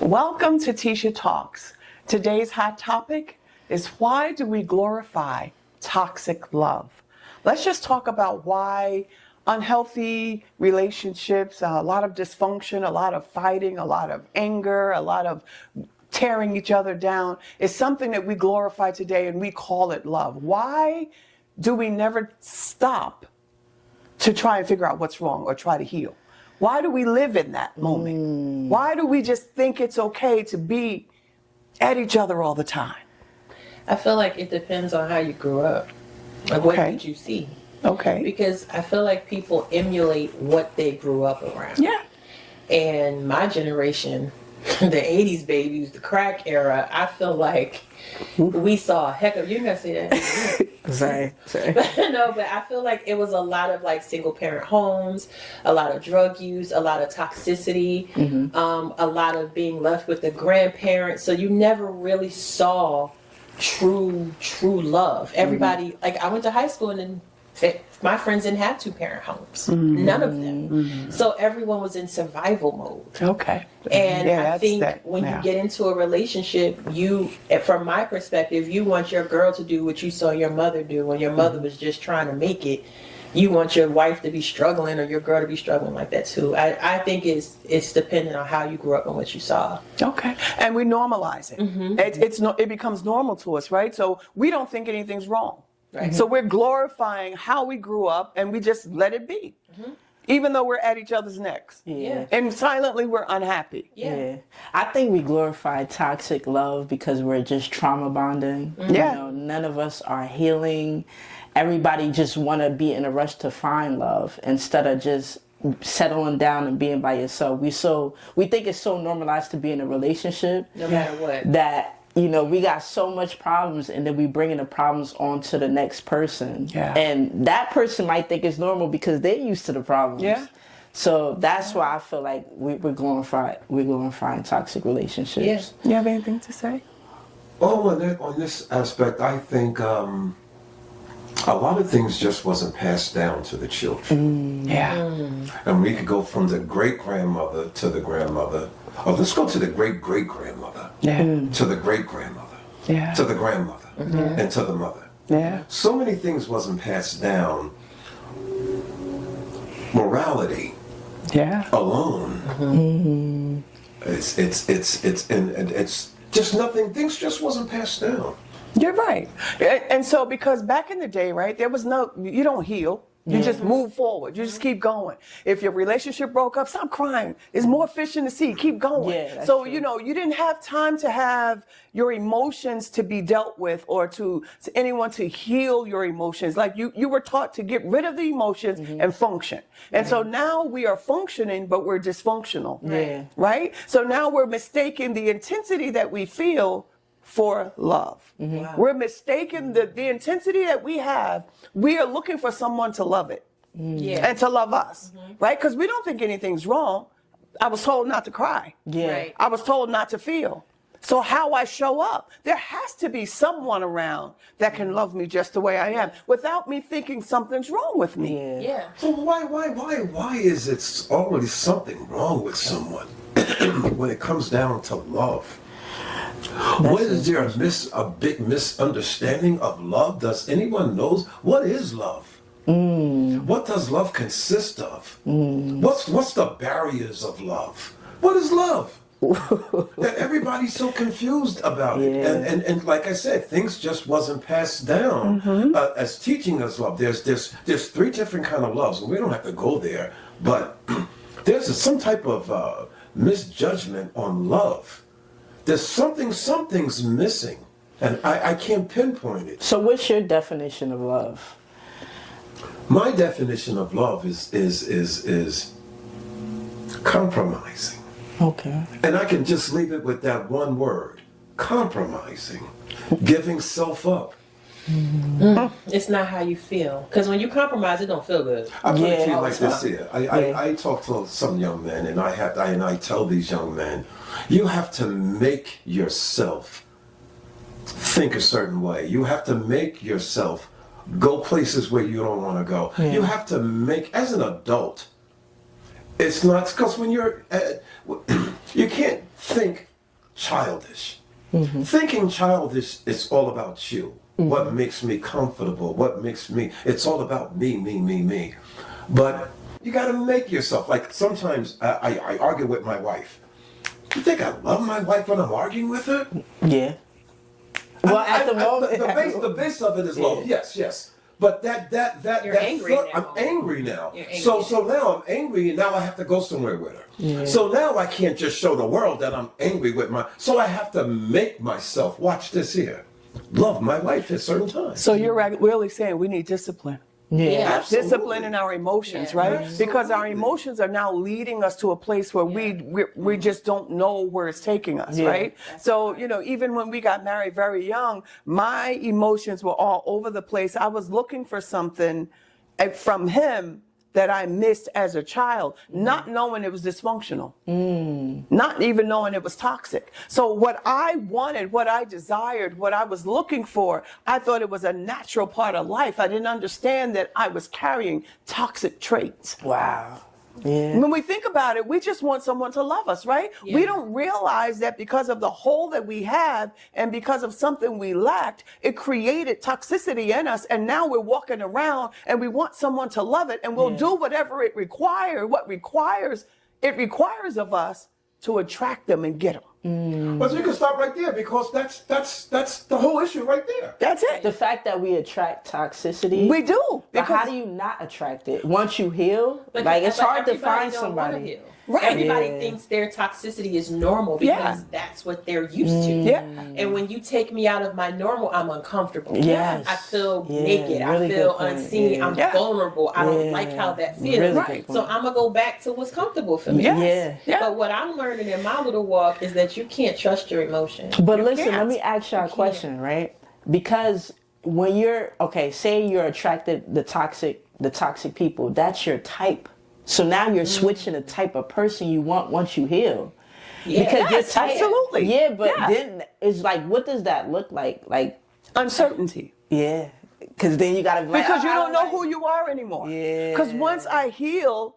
Welcome to TeshaTalks. Today's hot topic is, why do we glorify toxic love? Let's just talk about why unhealthy relationships, a lot of dysfunction, a lot of fighting, a lot of anger, a lot of tearing each other down is something that we glorify today, and we call it love. Why do we never stop to try and figure out what's wrong or try to heal? Why do we live in that moment? Why do we just think it's okay to be at each other all the time? I feel like it depends on how you grew up. Like, what did you see? Okay. Because I feel like people emulate what they grew up around. Yeah. And my generation, the 80s babies, the crack era, I feel like we saw a heck of, you ain't gotta say that. Sorry. No, but I feel like it was a lot of like single parent homes, a lot of drug use, a lot of toxicity, a lot of being left with the grandparents. So you never really saw true love. Everybody, like, I went to high school and then my friends didn't have 2-parent homes. None of them. So everyone was in survival mode. Okay. And I think when you get into a relationship, from my perspective, you want your girl to do what you saw your mother do when your mother was just trying to make it. You want your wife to be struggling, or your girl to be struggling like that too. I think it's dependent on how you grew up and what you saw. Okay. And we normalize it. It becomes normal to us, right? So we don't think anything's wrong. Right. So we're glorifying how we grew up, and we just let it be. Even though we're at each other's necks. Yeah. And silently we're unhappy. Yeah. I think we glorify toxic love because we're just trauma bonding. Yeah. You know, none of us are healing. Everybody just want to be in a rush to find love instead of just settling down and being by yourself. We think it's so normalized to be in a relationship. No matter what. That, you know, we got so much problems, and then we bringing the problems on to the next person. Yeah. And that person might think it's normal because they're used to the problems. Yeah. So that's why I feel like we're glorifying toxic relationships. You have anything to say? Oh, on this aspect, I think a lot of things just wasn't passed down to the children. And we could go from the great-grandmother to the grandmother. Oh, let's go to the great-great-grandmother. To the great-grandmother. To the grandmother. And to the mother. So many things wasn't passed down. Morality alone. It's just nothing. Things just wasn't passed down. You're right. And so, because back in the day, right, there was you don't heal. You just move forward. You just keep going. If your relationship broke up, stop crying. There's more fish in the sea. Keep going. Yeah, so, true. you know, you didn't have time to have your emotions to be dealt with, or to anyone to heal your emotions. Like you were taught to get rid of the emotions and function. And so now we are functioning, but we're dysfunctional. Right? So now we're mistaking the intensity that we feel for love. Wow. We're mistaken the intensity that we have. We are looking for someone to love it and to love us, right? Because we don't think anything's wrong. I was told not to cry. Right. I was told not to feel. So how I show up, there has to be someone around that can love me just the way I am, without me thinking something's wrong with me. So why is it always something wrong with someone when it comes down to love? What is there a big misunderstanding of love? Does anyone knows what is love? What does love consist of? What's the barriers of love? What is love? That everybody's so confused about it. And like I said, things just wasn't passed down as teaching us love. There's 3 different kind of loves, and we don't have to go there, but there's some type of misjudgment on love. There's something's missing, and I can't pinpoint it. So what's your definition of love? My definition of love is compromising. Okay. And I can just leave it with that one word: compromising, giving self up. It's not how you feel, because when you compromise, it don't feel good. I put it to you like this here. I talk to some young men, and I tell these young men, you have to make yourself think a certain way. You have to make yourself go places where you don't want to go. You have to make, as an adult, it's not, because when you're, you can't think childish. Thinking childish is all about you. What makes me comfortable? What makes me? It's all about me, me, me, me. But you got to make yourself. Like sometimes I argue with my wife. You think I love my wife when I'm arguing with her? Yeah. Well, at the moment, the base of it is love. Yes, yes. But that You're angry now. I'm angry now. You're angry So now I'm angry, and now I have to go somewhere with her. Yeah. So now I can't just show the world that I'm angry with my. So I have to make myself watch this here. Love my wife at certain times. So you're really saying we need discipline. yeah. Absolutely. Discipline in our emotions, Yeah. right? Absolutely. Because our emotions are now leading us to a place where we just don't know where it's taking us, Yeah. right? So, even when we got married very young, my emotions were all over the place. I was looking for something from him that I missed as a child, not knowing it was dysfunctional, not even knowing it was toxic. So what I wanted, what I desired, what I was looking for, I thought it was a natural part of life. I didn't understand that I was carrying toxic traits. Wow. Yeah. When we think about it, we just want someone to love us, right? Yeah. We don't realize that because of the hole that we have and because of something we lacked, it created toxicity in us. And now we're walking around and we want someone to love it, and we'll do whatever it requires, it requires of us to attract them and get them. But you can stop right there because that's the whole issue right there. That's it. The fact that we attract toxicity. We do. But how do you not attract it? Once you heal, But it's but hard to everybody find don't wanna somebody. heal. Right. Everybody Yeah. thinks their toxicity is normal because Yeah. that's what they're used to. Yeah. And when you take me out of my normal, I'm uncomfortable. Yes. I feel Yeah, naked. really I feel good point. unseen. Yeah. I'm Yeah. vulnerable. I don't Yeah. like how that feels. Really Right. good So point. I'm gonna go back to what's comfortable for me. Yes. Yeah. Yeah. But what I'm learning in my little walk is that you can't trust your emotions. But You listen, can't. let me ask y'all a can't. question, right? Because when you're say you're attracted the toxic people, that's your type. So now you're switching the type of person you want once you heal. Yeah. Because your Yes, type, absolutely. yeah, but Yeah. then it's like, what does that look like? Like, Uncertainty. yeah, because then you gotta be like, Because you "Oh, I don't know like-" who you are anymore. Yeah. Because once I heal,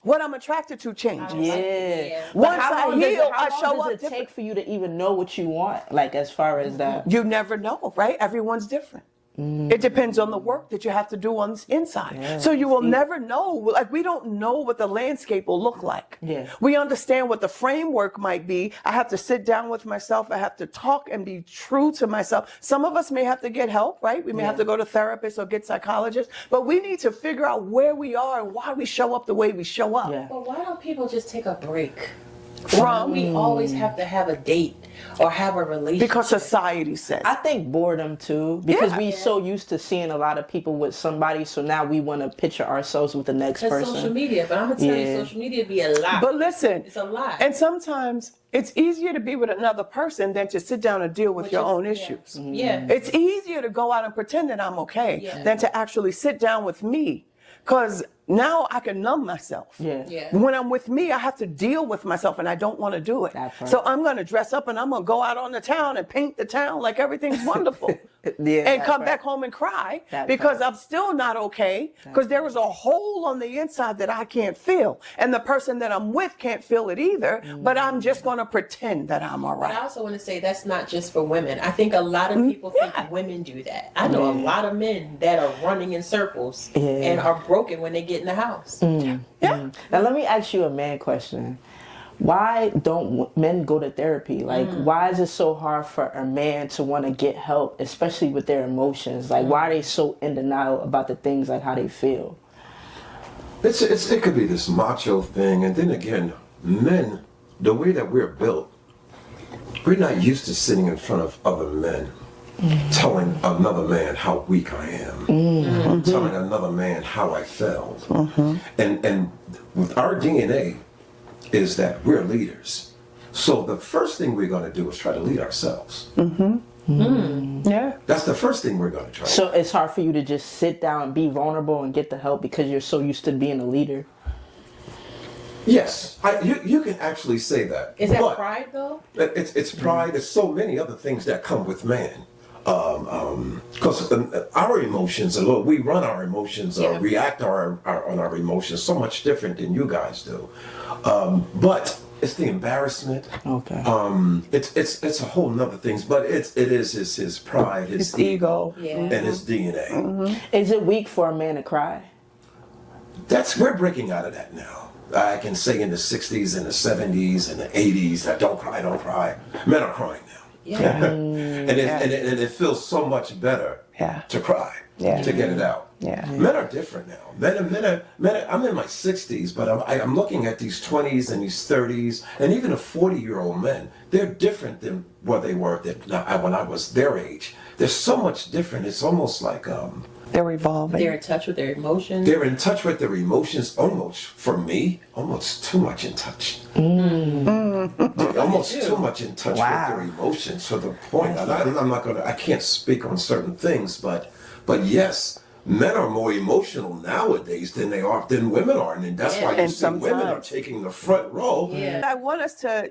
what I'm attracted to changes. Yeah. Yeah. But Once how I long does heal, it- how I long show does up it different. take for you to even know what you want? Like, as far as that. You never know, right? Everyone's different. It depends on the work that you have to do on the inside. Yeah, So you will deep. never know. Like, we don't know what the landscape will look like. Yeah. We understand what the framework might be. I have to sit down with myself. I have to talk and be true to myself. Some of us may have to get help, right? We may have to go to therapists or get psychologists. But we need to figure out where we are and why we show up the way we show up. Yeah. But why don't people just take a break? From We always have to have a date or have a relationship. because society says. I think boredom too, because Yeah. we so used to seeing a lot of people with somebody, so now we want to picture ourselves with the next That's person. social media, but I'm gonna tell Yeah. you, social media be a lie. But listen, It's a lie. and sometimes it's easier to be with another person than to sit down and deal with your own issues. Yeah. It's easier to go out and pretend that I'm okay Yeah. than to actually sit down with me. Because now I can numb myself. Yeah. Yeah. When I'm with me, I have to deal with myself and I don't want to do it. That part. So I'm going to dress up and I'm going to go out on the town and paint the town like everything's wonderful. Yeah, And that come part. back home and cry That because part. I'm still not okay because there is a hole on the inside that I can't feel. And the person that I'm with can't feel it either, but I'm just going to pretend that I'm all But I right. also want to say that's not just for women. I think a lot of people think women do that. I know a lot of men that are running in circles and are broken when they get in the house. Yeah. Now let me ask you a man question. Why don't men go to therapy? Like, why is it so hard for a man to want to get help, especially with their emotions? Like, why are they so in denial about the things, like how they feel? It could be this macho thing, and then again, men, the way that we're built, we're not used to sitting in front of other men, telling another man how weak I am, telling another man how I felt, and with our DNA, is that we're leaders. So the first thing we're going to do is try to lead ourselves. Yeah. That's the first thing we're going to try. So it's hard for you to just sit down and be vulnerable and get the help because you're so used to being a leader. Yes, you can actually say that. Is that But pride though? It's pride. There's so many other things that come with man. Because our emotions, we run our emotions or react on our emotions so much different than you guys do. But It's the embarrassment. Okay. It's a whole nother things, but it is his pride, his ego, Yeah. and his DNA. Is it weak for a man to cry? We're breaking out of that now. I can say in the 60s and the 70s and the 80s that don't cry. Men are crying now. Yeah. And it feels so much better to cry, to get it out. Yeah. Men are different now. Men are, I'm in my 60s, but I'm looking at these 20s and these 30s and even the 40-year-old men. They're different than what they were when I was their age. They're so much different. It's almost like They're evolving. They're in touch with their emotions. they're in touch with their emotions almost, for me, almost too much in touch. They're almost too much in touch with their emotions to the point. I can't speak on certain things, but yes, men are more emotional nowadays than women are. And that's why you see women are taking the front row. Yeah. I want us to,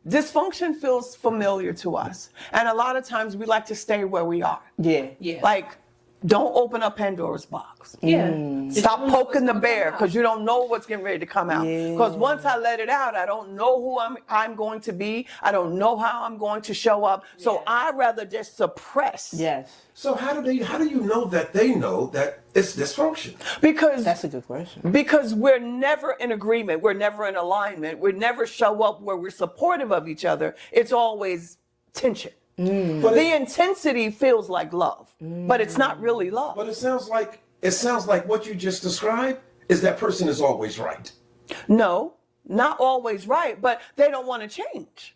dysfunction feels familiar to us. And a lot of times we like to stay where we are. Yeah. Yeah. Like, don't open up Pandora's box. Yeah. Stop poking the bear because you don't know what's getting ready to come out. Because once I let it out, I don't know who I'm going to be. I don't know how I'm going to show up. So I'd rather just suppress. Yes. So how do you know that they know that it's dysfunction? Because That's a good question. Because we're never in agreement. We're never in alignment. We never show up where we're supportive of each other. It's always tension. But The intensity feels like love, but it's not really love. But it sounds like what you just described is that person is always right. No, not always right, but they don't want to change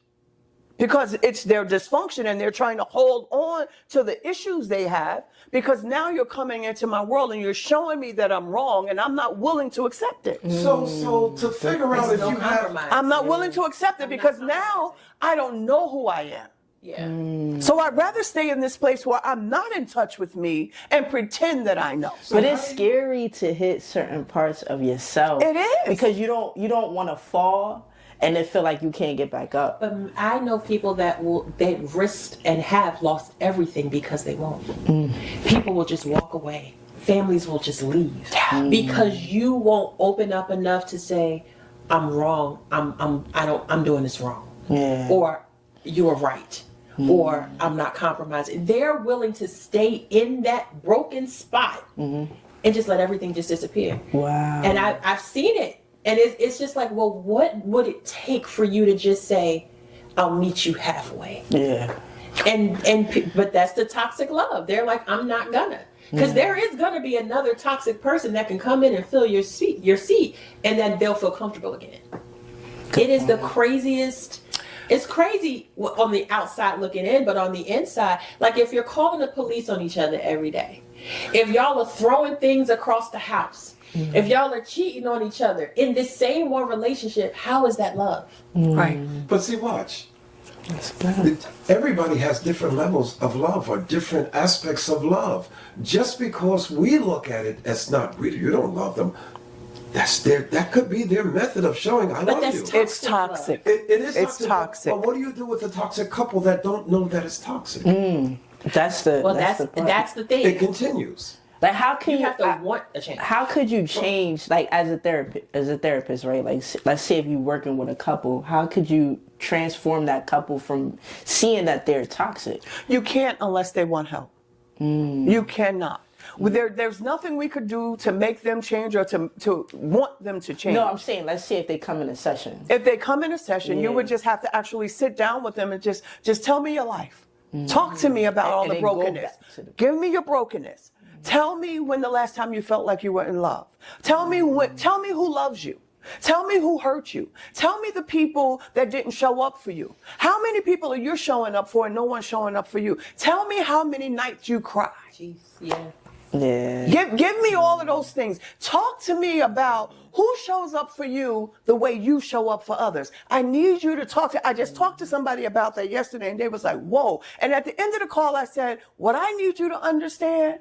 because it's their dysfunction and they're trying to hold on to the issues they have because now you're coming into my world and you're showing me that I'm wrong and I'm not willing to accept it. So to figure out if you have, I'm not willing to accept it because now I don't know who I am. Yeah. So I'd rather stay in this place where I'm not in touch with me and pretend that I know. But it's scary to hit certain parts of yourself. It is. Because you don't want to fall and then feel like you can't get back up. But I know people that they risked and have lost everything because they won't. People will just walk away. Families will just leave because you won't open up enough to say, "I'm wrong. I'm doing this wrong," or "You're right." Or I'm not compromising. They're willing to stay in that broken spot and just let everything just disappear. Wow. And I've seen it. And it's just like, well, what would it take for you to just say, I'll meet you halfway? Yeah. But that's the toxic love. They're like, I'm not gonna. Because there is gonna be another toxic person that can come in and fill your seat, and then they'll feel comfortable again. It is the craziest. It's crazy on the outside looking in, but on the inside, like if you're calling the police on each other every day, if y'all are throwing things across the house, if y'all are cheating on each other in this same one relationship, how is that love? Right. But see, watch. Everybody has different levels of love or different aspects of love. Just because we look at it as not really, you don't love them. That could be their method of showing I love you. It's toxic. It is It's toxic. But what do you do with a toxic couple that don't know that it's toxic? That's the That's the thing. It continues. Like how can You have to want a change. How could you change, like as a therapist, right? Like let's say if you're working with a couple, how could you transform that couple from seeing that they're toxic? You can't unless they want help. You cannot. There's nothing we could do to make them change or to want them to change. No, I'm saying let's say if they come in a session. If they come in a session, you would just have to actually sit down with them and just tell me your life. Talk to me about all And the then go brokenness. back to the- Give me your brokenness. Tell me when the last time you felt like you were in love. Tell me who loves you. Tell me who hurt you. Tell me the people that didn't show up for you. How many people are you showing up for and no one's showing up for you? Tell me how many nights you cry. Jeez, yeah. Yeah. Give me all of those things. Talk to me about who shows up for you the way you show up for others. I need you to I just talked to somebody about that yesterday and they was like, whoa. And at the end of the call, I said, what I need you to understand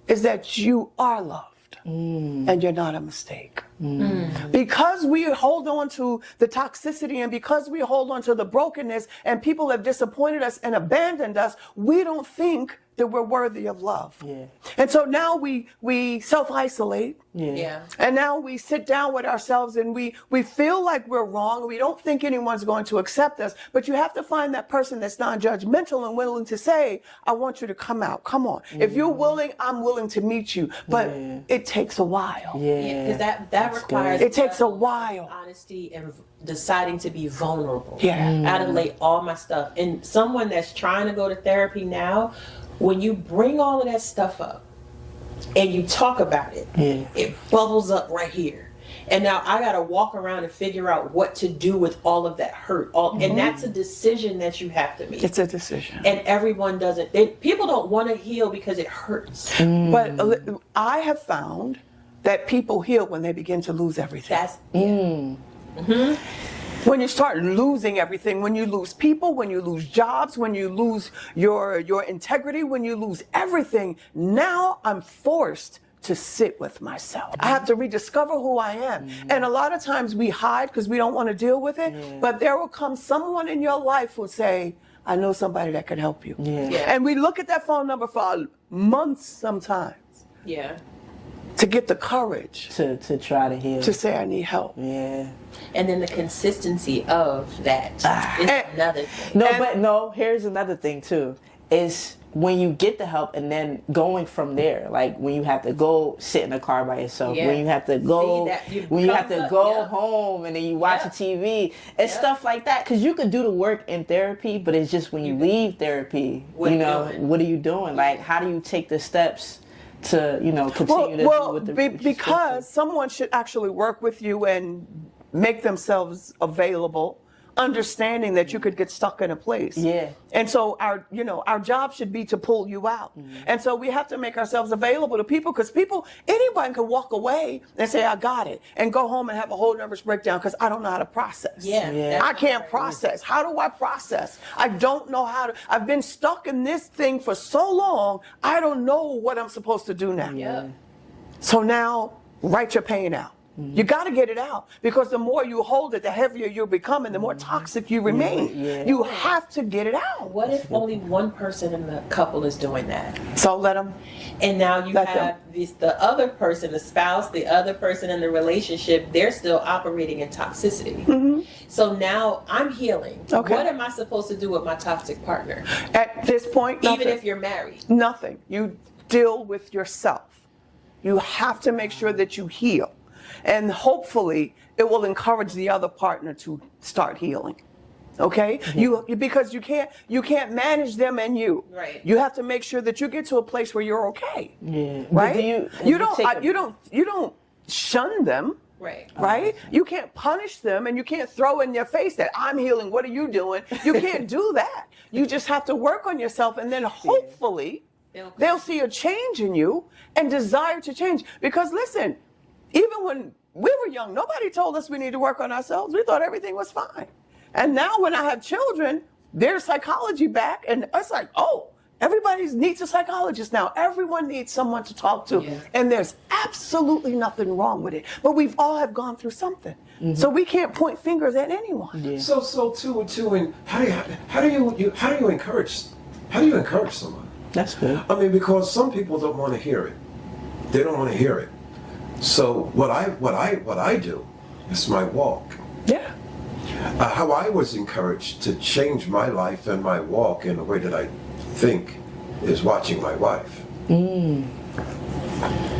is that you are loved and you're not a mistake. Because we hold on to the toxicity and because we hold on to the brokenness and people have disappointed us and abandoned us, we don't think that we're worthy of love. Yeah. And so now we self-isolate. Yeah. And now we sit down with ourselves and we feel like we're wrong. We don't think anyone's going to accept us. But you have to find that person that's non-judgmental and willing to say, I want you to come out. Come on. If you're willing, I'm willing to meet you. But it takes a while. Yeah. Because that requires It takes a while. honesty and deciding to be vulnerable. Yeah. I had to lay all my stuff. And someone that's trying to go to therapy now, when you bring all of that stuff up and you talk about it, it bubbles up right here. And now I got to walk around and figure out what to do with all of that hurt. And that's a decision that you have to make. It's a decision. And everyone doesn't. People don't want to heal because it hurts. But I have found that people heal when they begin to lose everything. That's When you start losing everything, when you lose people, when you lose jobs, when you lose your integrity, when you lose everything, now I'm forced to sit with myself. I have to rediscover who I am. And a lot of times we hide because we don't want to deal with it, but there will come someone in your life who will say, I know somebody that could help you. And we look at that phone number for months sometimes to get the courage To try to heal. to say I need help. Yeah. And then the consistency of that is another thing. No, here's another thing too. Is when you get the help and then going from there, like when you have to go sit in the car by yourself, when you have to go, when you have to go home and then you watch a TV and stuff like that. Because you could do the work in therapy, but it's just when you leave therapy, what are you doing? Like, how do you take the steps to, continue to do with the because someone should actually work with you and make themselves available, understanding that you could get stuck in a place. Yeah. And so our job should be to pull you out. And so we have to make ourselves available to people because anybody can walk away and say, I got it, and go home and have a whole nervous breakdown because I don't know how to process. I can't process. How do I process? I don't know how to. I've been stuck in this thing for so long, I don't know what I'm supposed to do now. So now, write your pain out. You got to get it out because the more you hold it, the heavier you become and the more toxic you remain. You have to get it out. What if only one person in the couple is doing that? So let them. And now you have the other person, the spouse, the other person in the relationship, they're still operating in toxicity. So now I'm healing. Okay. What am I supposed to do with my toxic partner? At this point, nothing. Even if you're married. Nothing. You deal with yourself. You have to make sure that you heal. And hopefully it will encourage the other partner to start healing. Okay? Because you can't manage them and you. Right. You have to make sure that you get to a place where you're okay. Yeah. Right? You don't shun them. Right. Right? You can't punish them and you can't throw in their face that I'm healing. What are you doing? You can't do that. You just have to work on yourself and then hopefully they'll see a change in you and desire to change. Because listen, even when we were young, nobody told us we need to work on ourselves. We thought everything was fine. And now when I have children, there's psychology back and it's like, oh, everybody needs a psychologist now. Everyone needs someone to talk to. And there's absolutely nothing wrong with it. But we've all have gone through something. So we can't point fingers at anyone. So too, and how do you encourage someone? That's good. I mean, because some people don't want to hear it. They don't want to hear it. So what I do is my walk. How I was encouraged to change my life and my walk in a way that I think is watching my wife.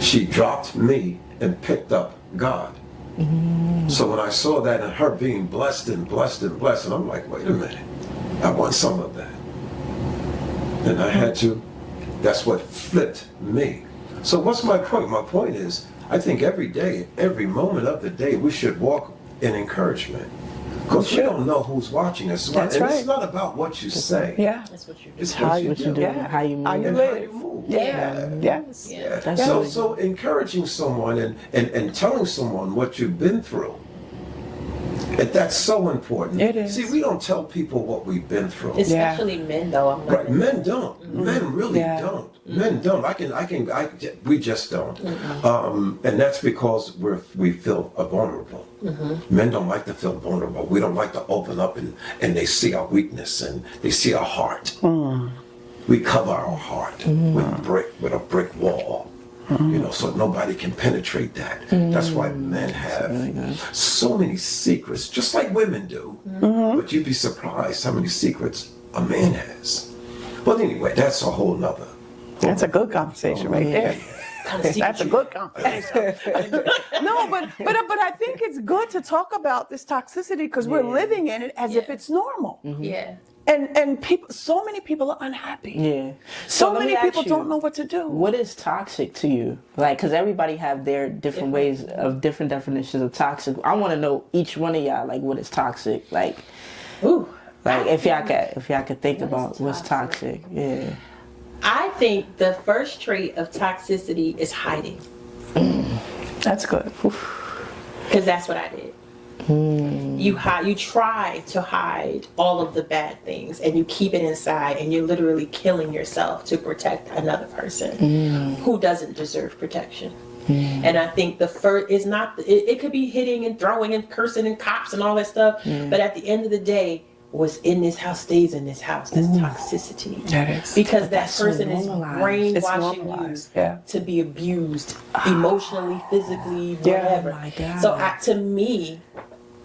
She dropped me and picked up God. So when I saw that and her being blessed and blessed and blessed, and I'm like, wait a minute, I want some of that. And I had to, that's what flipped me. So what's my point? My point is, I think every day, every moment of the day, we should walk in encouragement. Because we don't know who's watching us. That's and right. it's not about what you say. That's what you do. It's How you do, Yeah. how you move. How you and live. how you move. Yes. That's really So encouraging someone and telling someone what you've been through That's so important. It is. See, we don't tell people what we've been through. Especially men, though. I'm Right, learning. men don't. Men really Yeah. don't. Men don't. We just don't. And that's because we feel vulnerable. Men don't like to feel vulnerable. We don't like to open up and they see our weakness and they see our heart. We cover our heart with a brick wall. So nobody can penetrate that. That's why men have so many secrets, just like women do. But you'd be surprised how many secrets a man has. But anyway, that's a whole nother. That's a good conversation right there. That's a good conversation. No, but I think it's good to talk about this toxicity because we're living in it as if it's normal. Yeah. And people, so many people are unhappy. Yeah. So let me many ask people you, don't know what to do. What is toxic to you? Like, because everybody have their different ways of different definitions of toxic. I want to know each one of y'all, like, what is toxic? Like, Ooh. like if y'all could think about what's toxic. Yeah. I think the first trait of toxicity is hiding. That's good. Because that's what I did. You try to hide all of the bad things and you keep it inside and you're literally killing yourself to protect another person who doesn't deserve protection. And I think the first is not, it could be hitting and throwing and cursing and cops and all that stuff. But at the end of the day, what's in this house stays in this house. That's toxicity. That is. Because that so person is normalized. It's brainwashing normalized, you yeah. to be abused emotionally, physically, Yeah. whatever. Oh my God. So to me,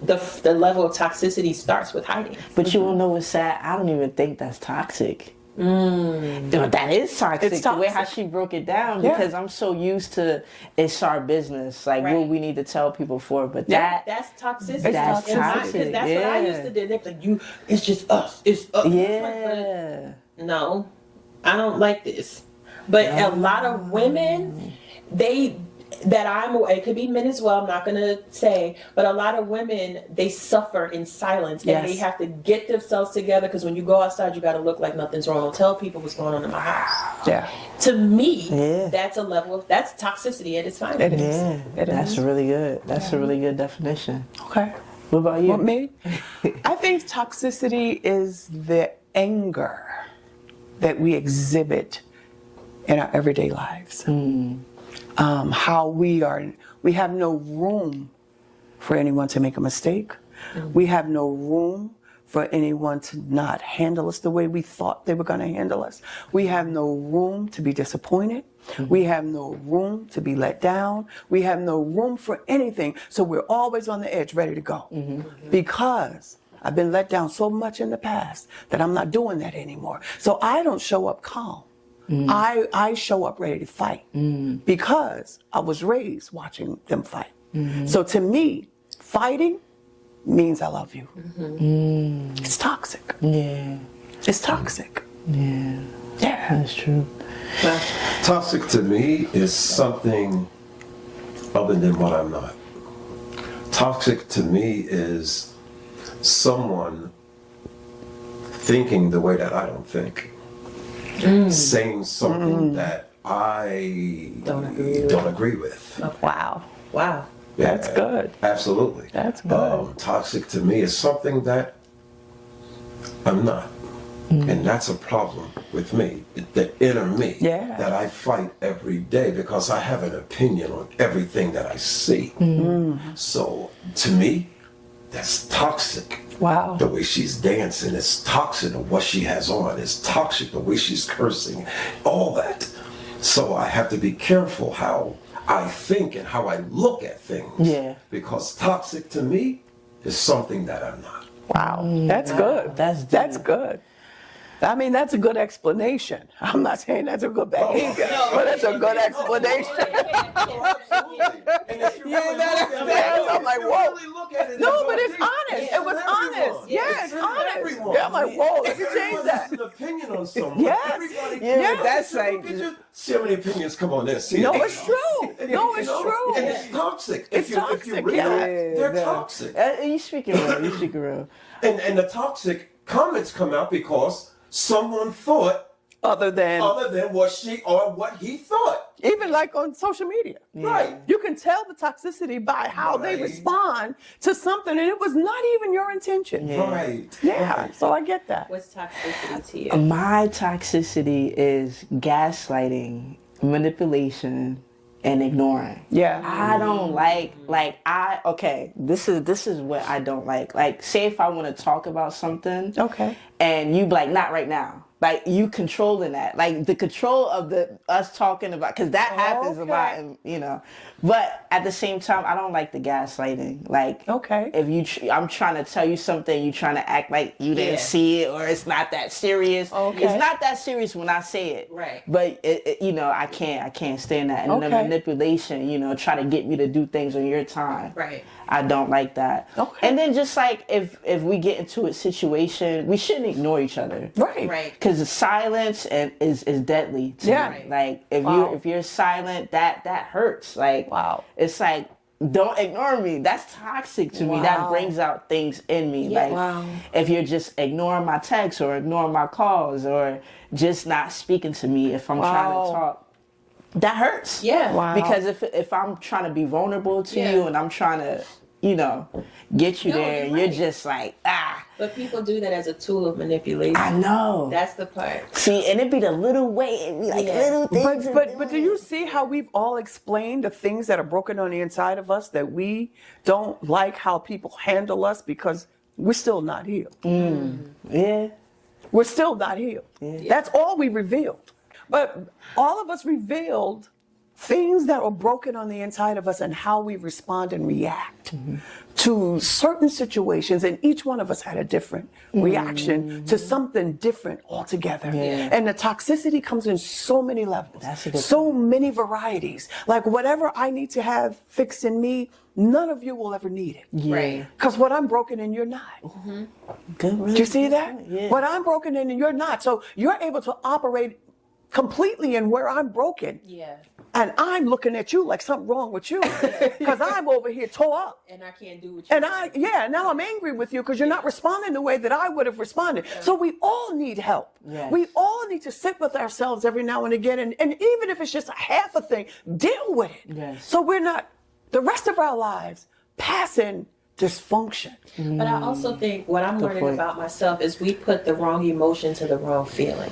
the level of toxicity starts with hiding. But you will know what's sad? I don't even think that's toxic. That is toxic. It's The way how toxic. she broke it down, Yeah. because I'm so used to it's our business. Like, Right. what we need to tell people for. But Yeah. That's toxicity. That's In my- 'cause toxic, that's what I yeah. used to do. They're like, it's just us. It's us. yeah. No, I don't like this. But a lot of women, it could be men as well, I'm not gonna say, but a lot of women, they suffer in silence and they Yes. have to get themselves together because when you go outside, you gotta look like nothing's wrong. Don't tell people what's going on in my house. Yeah. To me, Yeah. that's toxicity at its finest. It is. Yeah. It That's is. really good. That's a really good definition. Okay. What about you? What me? I think toxicity is the anger that we exhibit in our everyday lives. How we have no room for anyone to make a mistake. We have no room for anyone to not handle us the way we thought they were going to handle us. We have no room to be disappointed. We have no room to be let down. We have no room for anything. So we're always on the edge, ready to go. Because I've been let down so much in the past that I'm not doing that anymore. So I don't show up calm. I show up ready to fight because I was raised watching them fight. So to me, fighting means I love you. It's toxic. Yeah. It's toxic. Yeah. Yeah. That's true. Toxic to me is something other than what I'm not. Toxic to me is someone thinking the way that I don't think. Saying something that I don't agree with. Wow. Wow. Yeah, That's good. Absolutely. That's good. Toxic to me is something that I'm not. And that's a problem with me, the inner me, Yeah. that I fight every day because I have an opinion on everything that I see. So to me, that's toxic. Wow. The way she's dancing is toxic. The what she has on is toxic. The way she's cursing, all that. So I have to be careful how I think and how I look at things. Yeah. Because toxic to me is something that I'm not. Wow. That's good. That's That's deep. good. I mean, that's a good explanation. I'm not saying that's a good behavior, but that's a good explanation. I'm like, whoa. No, but it's honest. It was honest. Yeah, it's honest. Yeah, I'm like, whoa, let me change that. An opinion on someone. Yes. Everybody, Yeah, but that's look like- at you. See how many opinions come on there. See No, it. it's true. No, it's true. And it's toxic. It's if you toxic, read yeah. it, they're toxic. You speaking real. You speaking real. And the toxic comments come out because someone thought Other than what she or what he thought. even like on social media. Right. You can tell the toxicity by how they Right. respond to something, and it was not even your intention. Right. Yeah, Right. so I get that. What's toxicity to you? My toxicity is gaslighting, manipulation, and ignoring. Yeah. I don't this is what I don't like. Like, say if I want to talk about something, Okay. and you be like, not right now. Like, you controlling that, like the control of us talking about, because that happens a lot, and but at the same time, I don't like the gaslighting. Like, Okay. if I'm trying to tell you something, you trying to act like you didn't see it, or it's not that serious. Okay. It's not that serious when I say it. Right. But I can't stand that. And the manipulation, try to get me to do things on your time. Right. I don't like that. Okay. And then just like if we get into a situation, we shouldn't ignore each other. Right. Right. Because silence is deadly to Yeah. me. Like, if you're silent, that hurts. Like, Wow. it's like, don't ignore me. That's toxic to me. That Wow. brings out things in me. Yeah. Like, Wow. if you're just ignoring my texts or ignoring my calls or just not speaking to me if I'm trying to talk, that hurts. Yeah. Wow. Because if I'm trying to be vulnerable to Yeah. you and I'm trying to, get you No, there, you're you're right. just like, But people do that as a tool of manipulation. I know. That's the part. See, and it'd be the little way, it'd be like little things. But do you see how we've all explained the things that are broken on the inside of us, that we don't like how people handle us because we're still not healed? Yeah. We're still not healed. That's all we revealed. But all of us revealed things that were broken on the inside of us and how we respond and react to certain situations. And each one of us had a different reaction to something different altogether. And the toxicity comes in so many levels, That's a good so many varieties. Like, whatever I need to have fixed in me, none of you will ever need it. Right. Because what I'm broken in, you're not. Good. Do you see that? Yeah. What I'm broken in and you're not. So you're able to operate completely in where I'm broken. Yeah. And I'm looking at you like something wrong with you. Because I'm over here tore up. And I can't do what you And now I'm angry with you because you're not responding the way that I would have responded. So we all need help. Yes. We all need to sit with ourselves every now and again. And even if it's just a half a thing, deal with it. Yes. So we're not, the rest of our lives, passing dysfunction. But I also think what I'm learning point. about myself is we put the wrong emotion to the wrong feeling.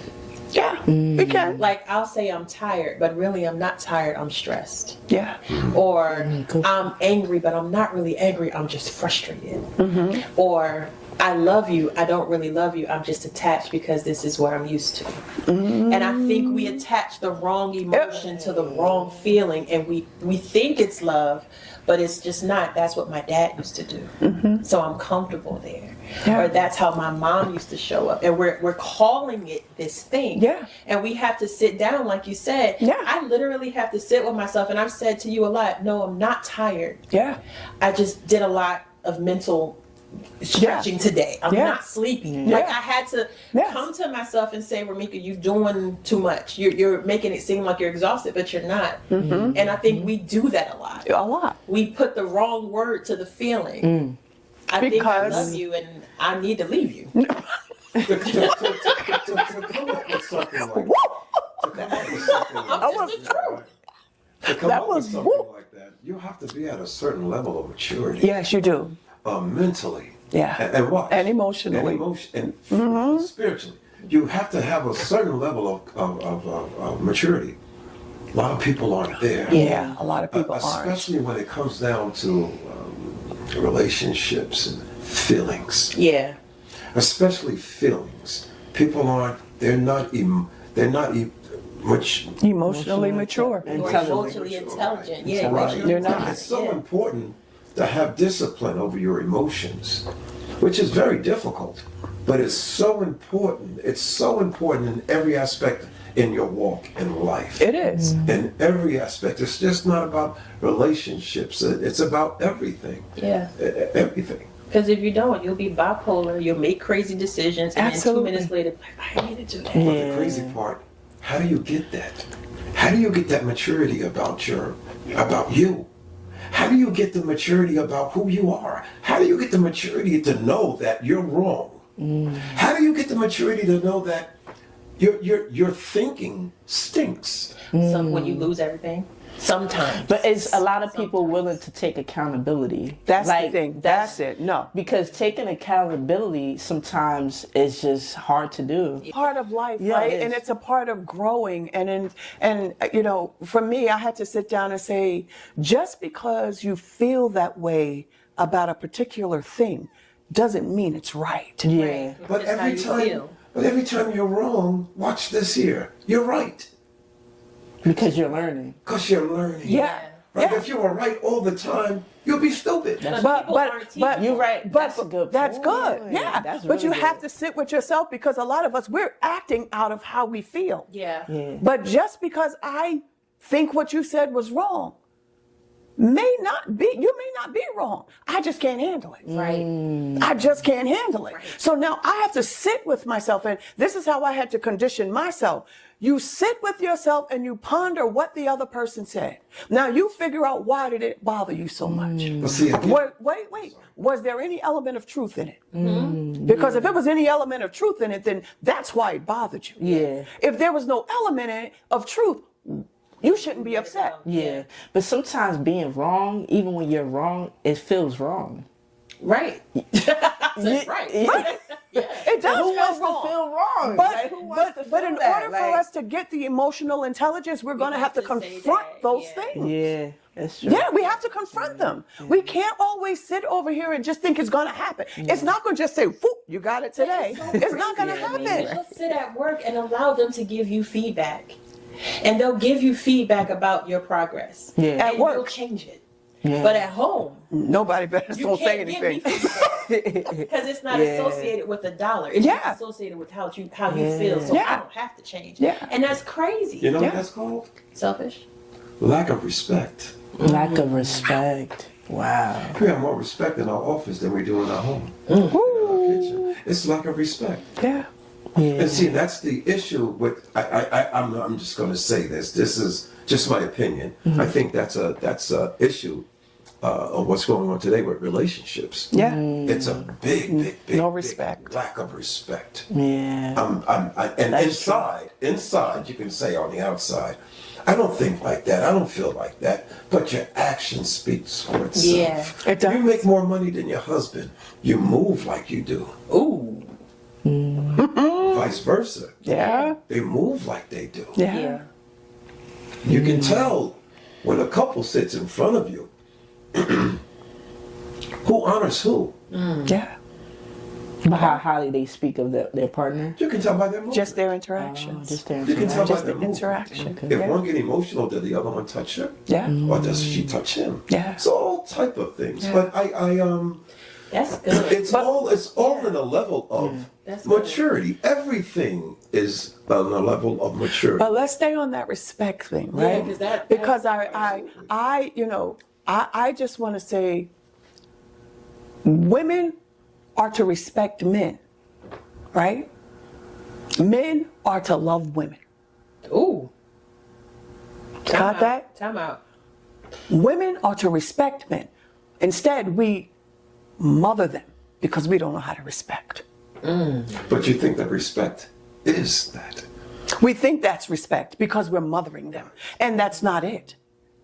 Yeah, we can. Like, I'll say I'm tired, but really I'm not tired, I'm stressed. Yeah. Or I'm angry, but I'm not really angry, I'm just frustrated. Or I love you, I don't really love you, I'm just attached because this is what I'm used to. And I think we attach the wrong emotion to the wrong feeling, and we think it's love, but it's just not. That's what my dad used to do. So I'm comfortable there. Yeah. Or that's how my mom used to show up. And we're calling it this thing. Yeah. And we have to sit down, like you said. Yeah. I literally have to sit with myself, and I've said to you a lot, no, I'm not tired. Yeah. I just did a lot of mental stretching today. I'm not sleeping. Like, I had to come to myself and say, Ramika, you're doing too much. You're making it seem like you're exhausted, but you're not. And I think we do that a lot. A lot. We put the wrong word to the feeling. I think I Because- love you and I need to leave you. To come up with something like That was true. To come That up was- with something like that, you have to be at a certain level of maturity. Yes, you do. Mentally. Yeah. And what? And emotionally. And spiritually. You have to have a certain level of maturity. A lot of people aren't there. Yeah, a lot of people aren't. Especially when it comes down to relationships and feelings. Yeah. Especially feelings. People aren't. They're not much. Emotionally mature. Or Intelligent. emotionally intelligent. Yeah, Right. emotionally You're not. intelligent. It's so Yeah. important to have discipline over your emotions, which is very difficult, but it's so important. It's so important in every aspect in your walk in life. It is. In every aspect. It's just not about relationships. It's about everything. Yeah. Everything. Because if you don't, you'll be bipolar. You'll make crazy decisions, and Absolutely. then 2 minutes later, I need to do that. But the crazy part, how do you get that? How do you get that maturity about you? How do you get the maturity about who you are? How do you get the maturity to know that you're wrong? How do you get the maturity to know that your thinking stinks. So when you lose everything, sometimes. But is a lot of people willing to take accountability? That's the thing. That's it. No. Because taking accountability sometimes is just hard to do. Part of life, Yeah, right? it is. And it's a part of growing. And you know, for me, I had to sit down and say, just because you feel that way about a particular thing doesn't mean it's right. Yeah. But Just how you every time you're wrong, watch this here. You're right. Because you're learning. Because you're learning. Yeah. Right? Yeah. If you were right all the time, you'll be stupid. But You're right. That's a good That's point. good. Yeah. That's but you really have good. to sit with yourself, because a lot of us, we're acting out of how we feel. Yeah. But just because I think what you said was wrong, you may not be wrong. I just can't handle it. Right. I just can't handle it. So now I have to sit with myself, and this is how I had to condition myself. You sit with yourself and you ponder what the other person said. Now you figure out, why did it bother you so much? But see, again, Wait. Was there any element of truth in it? Because if it was any element of truth in it, then that's why it bothered you. Yeah. If there was no element of truth, you shouldn't be upset. Yeah. But sometimes being wrong, even when you're wrong, it feels wrong. Right. Right. It does Who feel wants wrong. to feel wrong? But, Like, who wants to but feel in that? order for us to get the emotional intelligence, we're going to have to have to say confront that, those yeah. things. Yeah, that's true. Yeah, we have to confront them. We can't always sit over here and just think it's going to happen. It's not going to just say, whoop, you got it today. It's not going to happen. You'll sit at work and allow them to give you feedback. And they'll give you feedback about your progress. Yeah. At And you'll work. change it. Yeah. But at home, Nobody better you don't say can't give me anything. feedback. Because it's not Yeah. associated with the dollar. It's Yeah. just associated with how you feel. So Yeah. I don't have to change. Yeah. And that's crazy. you know Yeah. what that's called? Selfish. Lack of respect. Lack of respect. Wow. We have more respect in our office than we do in our home. In our kitchen. It's lack of respect. Yeah. Yeah. And see, that's the issue with. I'm just going to say this. This is just my opinion. I think that's a issue of what's going on today with relationships. Yeah. It's a big No respect. lack of respect. Yeah. And inside, you can say on the outside, I don't think like that. I don't feel like that. But your action speaks for itself. Yeah. It does. You make more money than your husband. You move like you do. Ooh. Vice versa. Yeah. They move like they do. Yeah. You can tell when a couple sits in front of you, who honors who. Yeah. But how highly they speak of their partner. You can tell by their movement. Just their interactions. Just their You can tell by Just their the movement. interaction. If Yeah. one get emotional, does the other one touch her? Yeah. Or does she touch him? Yeah. So all type of things. But That's good. it's all in a level of That's good. maturity. Everything is on a level of maturity. But let's stay on that respect thing, Yeah, right? 'cause that- because that's- I just want to say, women are to respect men, right? Men are to love women. Ooh. Got that? Time out. Women are to respect men. Instead, we mother them because we don't know how to respect. But you think that respect is that. We think that's respect because we're mothering them. And that's not it.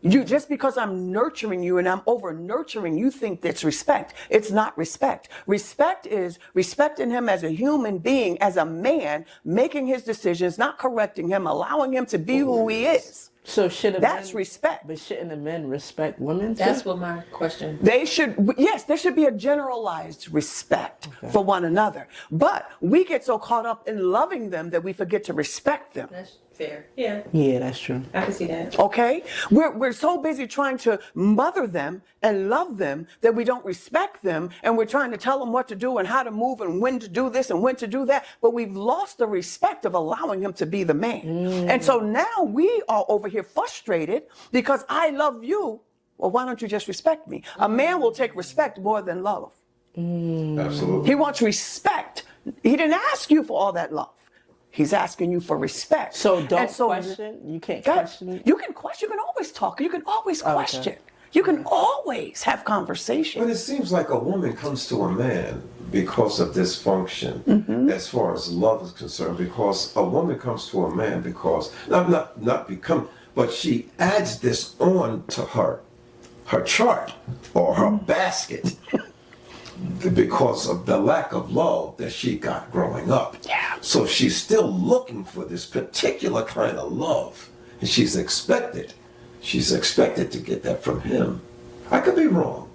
You just because I'm nurturing you and I'm over nurturing, you think that's respect. It's not respect. Respect is respecting him as a human being, as a man, making his decisions, not correcting him, allowing him to be who he is. So should That's respect. But shouldn't the men respect women? That's too? what my question. They should, yes, there should be a generalized respect for one another. But we get so caught up in loving them that we forget to respect them. That's fair. Yeah. Yeah, that's true. I can see that. Okay? We're so busy trying to mother them and love them that we don't respect them, and we're trying to tell them what to do and how to move and when to do this and when to do that, but we've lost the respect of allowing him to be the man. And so now we are over here frustrated because I love you. Well, why don't you just respect me? A man will take respect more than love. Absolutely. He wants respect. He didn't ask you for all that love. He's asking you for respect. So don't And so- question. You can't God, question. you can question. You can always talk. You can always question. You can always have conversation. But it seems like a woman comes to a man because of dysfunction, as far as love is concerned. Because a woman comes to a man because not become, but she adds this on to her chart or her basket because of the lack of love that she got growing up. Yeah. So she's still looking for this particular kind of love, and she's expected to get that from him. I could be wrong,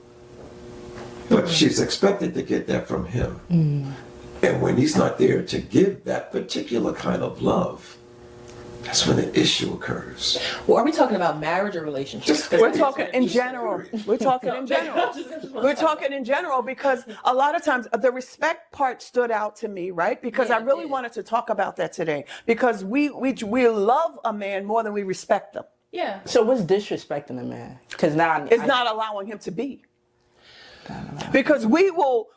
but she's expected to get that from him. And when he's not there to give that particular kind of love, that's when an issue occurs. Well, are we talking about marriage or relationships? We're talking in general. We're talking in general. We're talking in general because a lot of times the respect part stood out to me, right? Because I really wanted to talk about that today because we love a man more than we respect them. Yeah. So what's disrespecting a man? Because now It's not allowing him to be. Because we will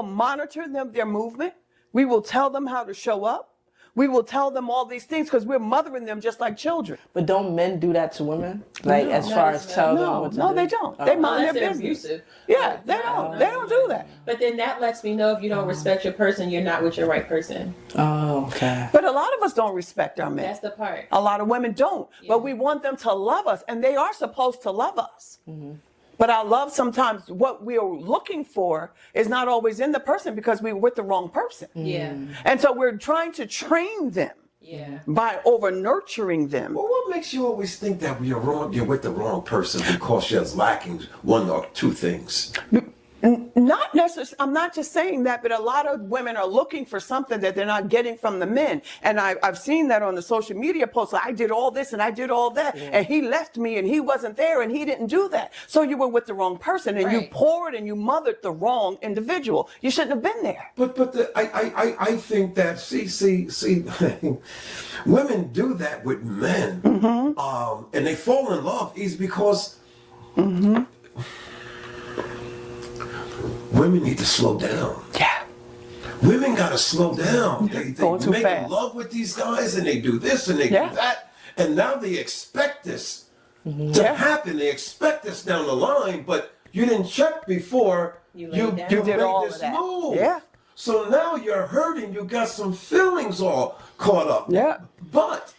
monitor their movement. We will tell them how to show up. We will tell them all these things because we're mothering them just like children. But don't men do that to women? Like as far as tell them what to do? No, they don't. They mind their Unless they're business. abusive. Yeah, they don't. They don't do that. But then that lets me know if you don't respect your person, you're not with your right person. Oh, okay. But a lot of us don't respect our men. That's the part. A lot of women don't. But we want them to love us, and they are supposed to love us. But our love sometimes, what we are looking for is not always in the person because we're with the wrong person. Yeah. And so we're trying to train them Yeah. by over nurturing them. Well, what makes you always think that you're wrong? You're with the wrong person because you're lacking one or two things. Not necessarily, I'm not just saying that, but a lot of women are looking for something that they're not getting from the men. And I've seen that on the social media posts. Like, I did all this and I did all that. And he left me and he wasn't there and he didn't do that. So you were with the wrong person and you poured and you mothered the wrong individual. You shouldn't have been there. I think that, see, women do that with men. And they fall in love is because women need to slow down. Yeah. Women got to slow down. They Going too make fast. love with these guys and they do this and they do that. And now they expect this to happen. They expect this down the line, but you didn't check before you did made all this of that. move. Yeah. So now you're hurting. You got some feelings all caught up. Yeah. But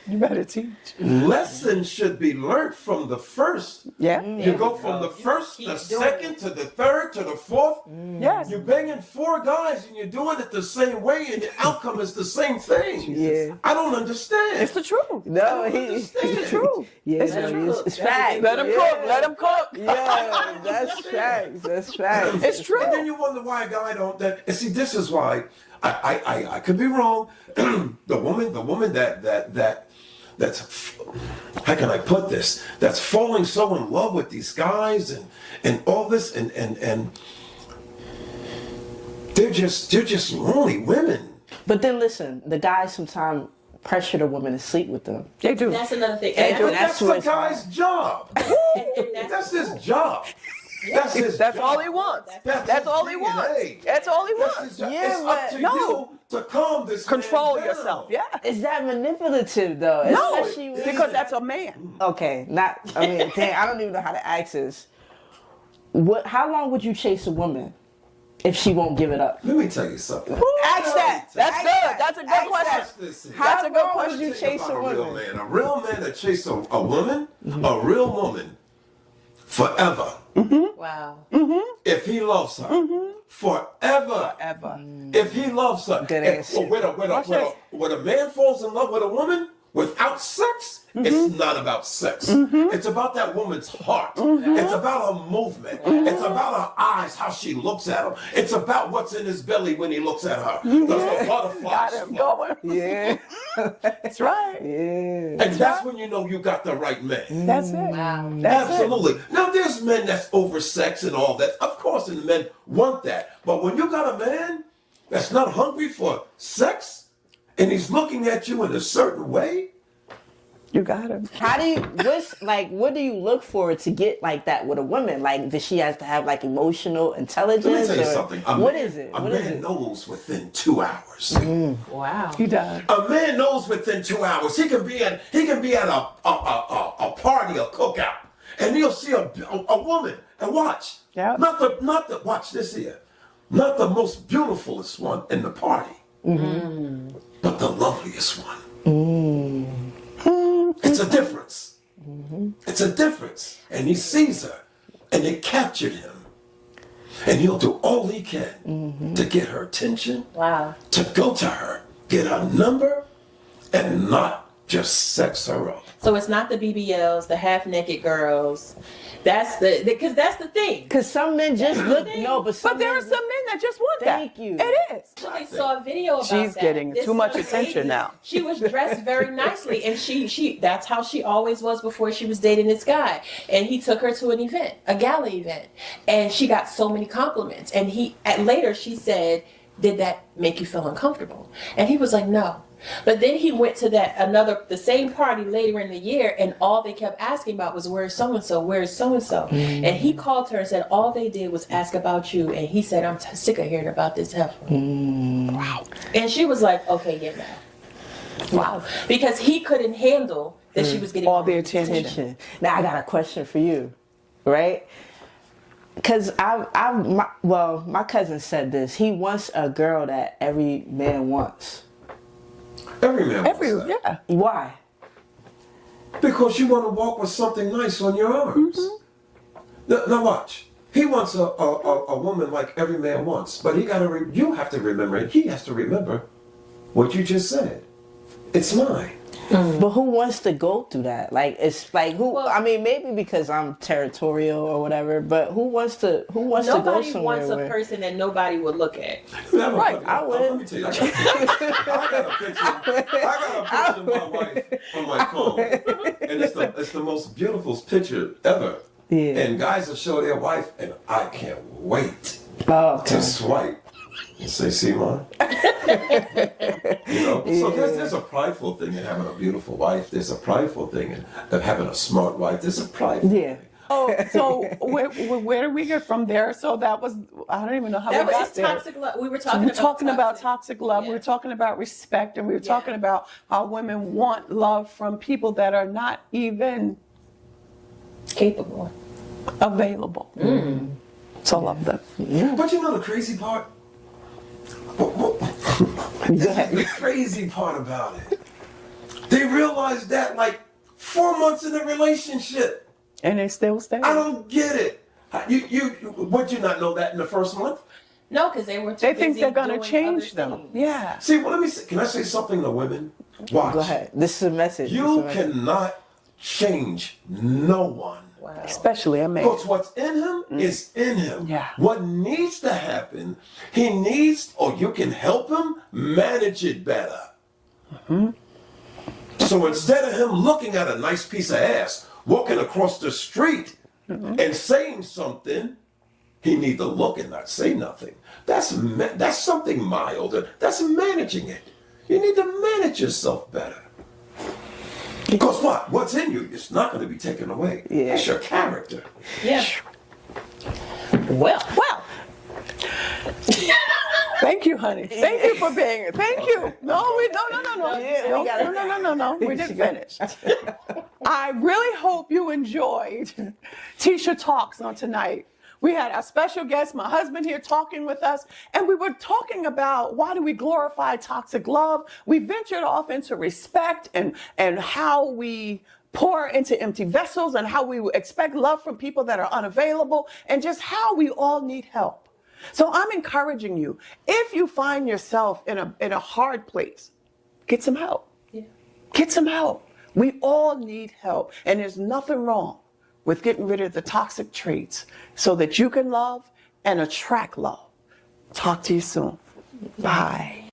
You better teach. lessons should be learned from the first. Yeah. You go from the first, the second, to the third, to the fourth. Yes. You're banging four guys and you're doing it the same way and the outcome is the same thing. Yeah. I don't understand. It's the truth. No, It's the truth. Yeah, It's the no, truth. it's facts. Let him cook. Let him cook. Yeah, that's facts. That's facts. It's true. And then you wonder why a guy don't that. And see, this is why I could be wrong. the woman that's how can I put this? That's falling so in love with these guys and all this and they're just lonely women. But then listen, the guys sometimes pressure the woman to sleep with them. They do. That's another thing. They do. And That's the what's- guy's job. That's his job. That's his That's job. all he wants. That's all he wants. DNA. That's all he That's wants. his job. Yeah, It's up to but no. you to calm this Control man down. yourself. Yeah. Is that manipulative though? No, Especially when- because that's a man. okay, not. I mean, dang, I don't even know how to ask this. How long would you chase a woman if she won't give it up? Let me tell you something. Ask that. That's good. That's a good question. Listen, That's a good long question. would you think chase about a a real woman? man. A real man that chases a woman, a real woman, forever. wow. If he loves her, forever. Ever. If he loves her, Good if- answer. when a man falls in love with a woman without sex, it's not about sex. It's about that woman's heart. It's about her movement. It's about her eyes, how she looks at him. It's about what's in his belly when he looks at her. Does the butterflies Got him flow? going. Yeah, That's right. yeah. And that's when you know you got the right man. That's it. Wow. That's it. Absolutely. Now there's men that's over sex and all that. Of course, and men want that. But when you got a man that's not hungry for sex and he's looking at you in a certain way, You got him. How do you? What do you look for to get like that with a woman? Like, does she has to have like emotional intelligence? let me tell you or- something. What is it? A What is man it? knows within 2 hours. Wow. He does. A man knows within 2 hours. He can be at a party, a cookout, And you'll see a woman, and watch. Yeah. Not the, watch this here. Not the most beautifulest one in the party, but the loveliest one. It's a difference. It's a difference. And he sees her, and it captured him. And he'll do all he can to get her attention, Wow. to go to her, get her number, and not just sex her up. So it's not the BBLs, the half-naked girls. Because that's the thing. Because some men just look, no, but some But there are men, some men that just want that. Thank you. It is. I saw a video about She's that. getting This too much young attention lady, now. She was dressed very nicely, and she that's how she always was before she was dating this guy. And he took her to an event, a gala event, and she got so many compliments. And later she said, "Did that make you feel uncomfortable?" And he was like, "No." But then he went to the same party later in the year, and all they kept asking about was, "Where's so and so? Where's so and so?" And he called her and said, "All they did was ask about you." And he said, "I'm sick of hearing about this heifer." Wow. And she was like, "Okay, get mad." Wow. Because he couldn't handle that she was getting All the attention. Now I got a question for you, right? Because my cousin said this. He wants a girl that every man wants. Every man wants that. Yeah. Why? Because you want to walk with something nice on your arms. Now watch. He wants a woman like every man wants, but you have to remember, and he has to remember what you just said. It's mine. But who wants to go through that? Like, it's like who? Well, I mean, maybe because I'm territorial or whatever. But who wants to go Nobody somewhere? wants a where- person that nobody would look at. Right, I would. Let me tell you, I got a picture of my wife on my phone, and it's the most beautiful picture ever. Yeah. And guys will show their wife, and I can't wait Oh, to swipe and say, "See, Mom." So there's a prideful thing in having a beautiful wife. There's a prideful thing in having a smart wife. There's a prideful yeah. thing. So where did we get from there? So that was, I don't even know how That we got was there. toxic love. We were We talking were about talking about toxic love. Yeah. We were talking about respect, and we were talking about how women want love from people that are not even capable. available. So love them. But you know the crazy part? The crazy part about it. They realized that like 4 months in a relationship. And they still stay. I don't get it. Would you not know that in the first month? No, because they were too They think busy they're going to doing change other them. things. Yeah. See, well, can I say something to women? Watch. Go ahead. This is a message. You This is a message. cannot change no one. Wow. Especially a man. Because what's in him is in him. Yeah. What needs to happen, you can help him manage it better. So instead of him looking at a nice piece of ass, walking across the street and saying something, he need to look and not say nothing. That's something milder. That's managing it. You need to manage yourself better. Because what's in you is not going to be taken away. Yeah. That's your character. Yeah. Well. Thank you, honey. Thank you for being here. Thank you. No. Yeah, we gotta- No. We didn't finish. I really hope you enjoyed Tesha Talks on tonight. We had our special guest, my husband, here talking with us, and we were talking about why do we glorify toxic love. We ventured off into respect and how we pour into empty vessels and how we expect love from people that are unavailable and just how we all need help. So I'm encouraging you, if you find yourself in a hard place, get some help. Yeah. Get some help. We all need help, and there's nothing wrong with getting rid of the toxic traits so that you can love and attract love. Talk to you soon. Bye.